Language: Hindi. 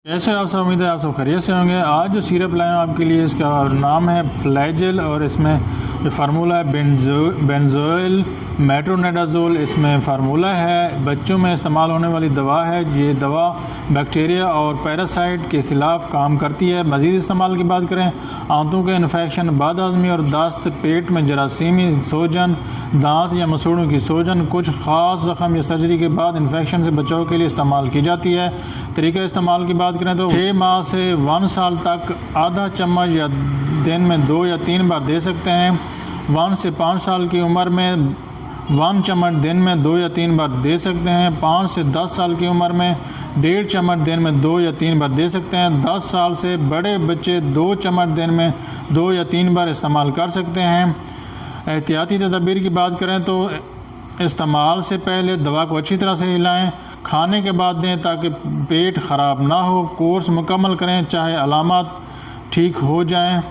कैसे आप सब, उम्मीद है आप सब खैरियत से होंगे। आज जो सिरप लाए हैं आपके लिए, इसका नाम है फ्लैजेल और इसमें जो फार्मूला है बेंजोइल मेट्रोनिडाज़ोल इसमें फार्मूला है। बच्चों में इस्तेमाल होने वाली दवा है। ये दवा बैक्टीरिया और पैरासाइट के ख़िलाफ़ काम करती है। मज़ीद इस्तेमाल की बात करें, आंतों के इन्फेक्शन, बदहज़मी और दस्त, पेट में जरासीमी सूजन, दांत या मसूड़ों की सूजन, कुछ ख़ास ज़ख़म या सर्जरी के बाद इन्फेक्शन से बचाव के लिए इस्तेमाल की जाती है। तरीका इस्तेमाल की बात करें तो 6 माह से 1 साल तक आधा चम्मच या दिन में 2 या 3 बार दे सकते हैं। 1 से 5 साल की उम्र में 1 चम्मच दिन में 2 या 3 बार दे सकते हैं। 5 से 10 साल की उम्र में 1.5 चम्मच दिन में 2 या 3 बार दे सकते हैं। 10 साल से बड़े बच्चे 2 चम्मच दिन में 2 या 3 बार इस्तेमाल कर सकते हैं। एहतियाती तदबीर की बात करें तो इस्तेमाल से पहले दवा को अच्छी तरह से हिलाएं, खाने के बाद दें ताकि पेट ख़राब ना हो। कोर्स मुकम्मल करें चाहे अलामत ठीक हो जाएं।